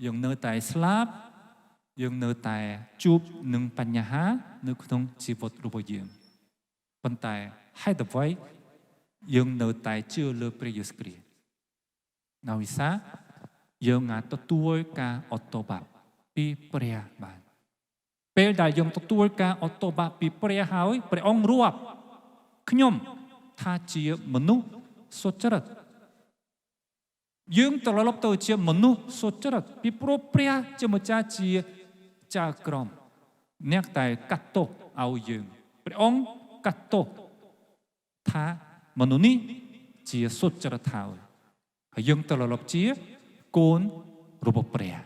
យើងនៅតែស្លាប់យើងនៅតែជួបនឹងបញ្ហានៅក្នុងជីវិតរបស់យើងប៉ុន្តែហេតុអ្វីយើងនៅតែជឿលើព្រះយេស៊ូវគ្រីស្ទនៅវិសាយើងអាចទទួលការអត់ទោសបាបពីព្រះបានពេលដែលយើងទទួលការអត់ទោសបាបពីព្រះហើយព្រះអង្គរាប់ខ្ញុំថាជាមនុស្សសុចរិតយើងត្រឡប់ទៅជាមនុស្សសុចរិតពីព្រោះព្រះជាម្ចាស់ជាចៅក្រមអ្នកតែកាត់ទោសឲ្យយើងព្រះអង្គកាត់ទោសថាមនុស្សនេះជាសុចរិតហើយយើងត្រឡប់ជាកូនរបស់ព្រះ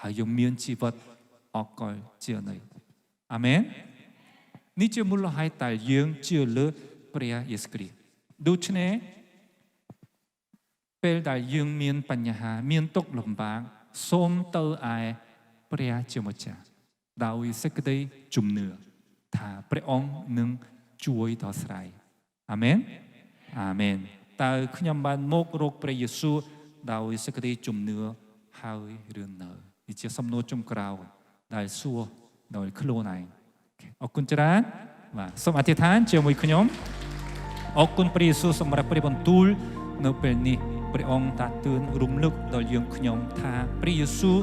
ហើយយើងមានជីវិតអកលជានិច្ចអាមែននេះជាមូលហេតុដែលយើងជឿលើព្រះយេស៊ូវគ្រីស្ទដូច្នេះពេលដែលយើងមានបញ្ហាមានទុក្ខលំបាកសូមទៅឯព្រះជាម្ចាស់ដោយសេចក្តីជំនឿថាព្រះអង្គនឹងជួយដោះស្រាយអាមែនអាមែនតើខ្ញុំបានមករកព្រះយេស៊ូវដោយសេចក្តីជំនឿហើយឬនៅនេះជាសំណួរចុងក្រោយដែលសួរដោយខ្លួនឯងអរគុណច្រើនបាទសូមអធិដ្ឋានជាមួយខ្ញុំអរគុណព្រះយេស៊ូវសម្រាប់ព្រះបន្ទូលនៅពេលនេះព្រះអង្គតាទឿនរំលឹកដល់យើងខ្ញុំថាព្រះយេស៊ូវ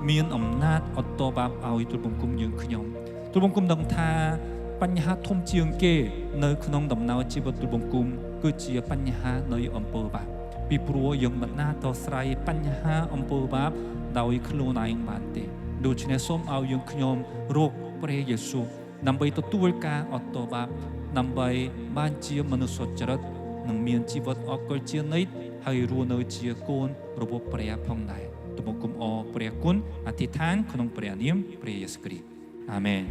មានអំណាចអត់ទោសបាបឲ្យទូលបង្គំយើងខ្ញុំទូលបង្គំដឹងថាបញ្ហាធំជាងគេនៅក្នុងដំណើរជីវិតទូលបង្គំគឺជាបញ្ហានៃអំពើបាបពីព្រោះយើងមិនណាដោះស្រាយបញ្ហាអំពើបាបដោយខ្លួនឯងបានទេដូច្នេះសូមឲ្យយើងខ្ញុំរកព្រះយេស៊ូវដើម្បីទទួលការអត់ទោសបាបដើម្បីបានជាមនុស្សសុចរិតនិងមានជីវិតអកលជានិច្ចហើយរស់នៅជាកូនរបស់ព្រះផងដែរទូលបង្គំអរព្រះគុណអធិដ្ឋានក្នុងព្រះនាមព្រះយេស៊ូវគ្រីស្ទអាមែន